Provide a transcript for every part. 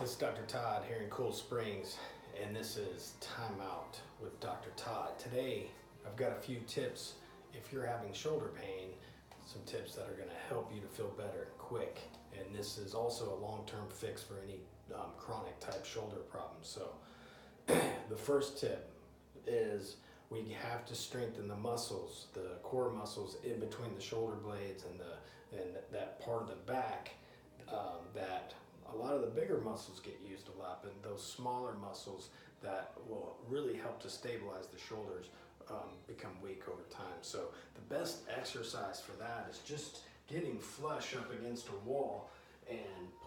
This is Dr. Todd here in Cool Springs, and this is Time Out with Dr. Todd. Today, I've got a few tips if you're having shoulder pain, some tips that are going to help you to feel better quick. And this is also a long-term fix for any chronic type shoulder problems. So the first tip is we have to strengthen the muscles, the core muscles in between the shoulder blades and that part of the back that a lot of the bigger muscles get used a lot, but those smaller muscles that will really help to stabilize the shoulders become weak over time. So the best exercise for that is just getting flush up against a wall and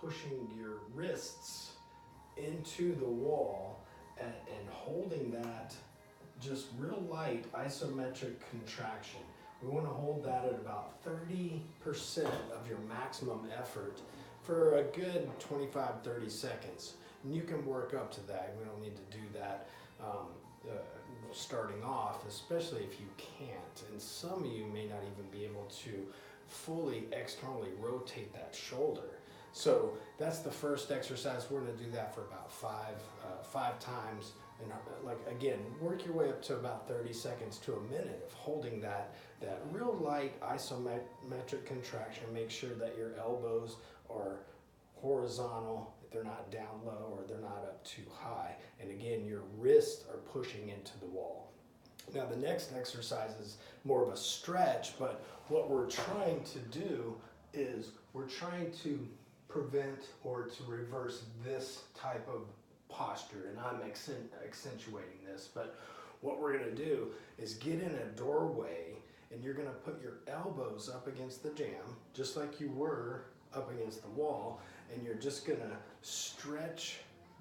pushing your wrists into the wall and holding that just real light isometric contraction. We want to hold that at about 30% of your maximum effort for a good 25-30 seconds. And you can work up to that. We don't need to do that starting off, especially if you can't. And some of you may not even be able to fully externally rotate that shoulder. So that's the first exercise. We're going to do that for about five times. And like again, work your way up to about 30 seconds to a minute of holding that real light isometric contraction. Make sure that your elbows are horizontal, they're not down low or they're not up too high. And again, your wrists are pushing into the wall. Now the next exercise is more of a stretch, but what we're trying to do is we're trying to prevent or to reverse this type of posture, and I'm accentuating this, but what we're going to do is get in a doorway and you're going to put your elbows up against the jamb just like you were up against the wall, and you're just going to stretch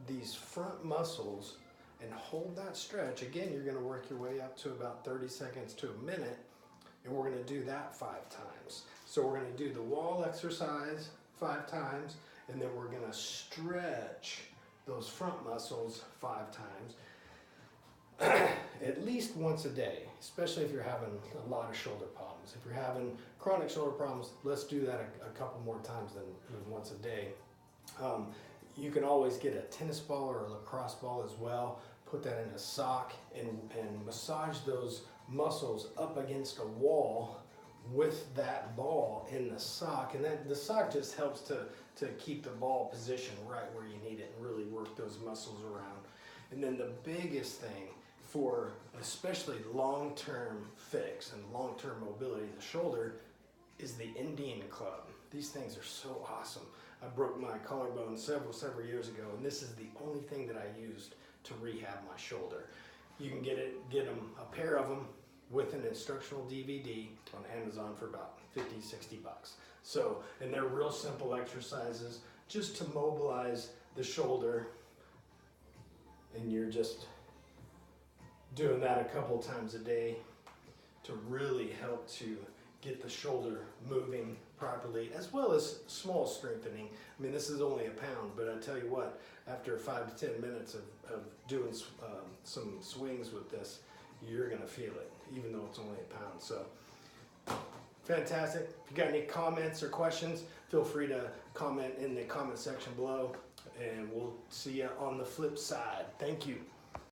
these front muscles and hold that stretch. Again, you're going to work your way up to about 30 seconds to a minute, and we're going to do that 5 times. So we're going to do the wall exercise 5 times, and then we're going to stretch those front muscles 5 times at least once a day, especially if you're having a lot of shoulder problems. If you're having chronic shoulder problems, let's do that a couple more times than once a day. You can always get a tennis ball or a lacrosse ball as well, put that in a sock and massage those muscles up against a wall with that ball in the sock, and then the sock just helps to keep the ball positioned right where you need it and really work those muscles around. And then the biggest thing for especially long-term fix and long-term mobility of the shoulder is the Indian club. These things are so awesome. I broke my collarbone several years ago, and this is the only thing that I used to rehab my shoulder. You can get a pair of them with an instructional DVD on Amazon for about 50-60 bucks. So, and they're real simple exercises just to mobilize the shoulder, and you're just doing that a couple times a day to really help to get the shoulder moving properly, as well as small strengthening. I mean, this is only a pound, but I tell you what, after 5 to 10 minutes of doing some swings with this, you're gonna feel it, even though it's only a pound. So, fantastic. If you got any comments or questions, feel free to comment in the comment section below, and we'll see you on the flip side. Thank you.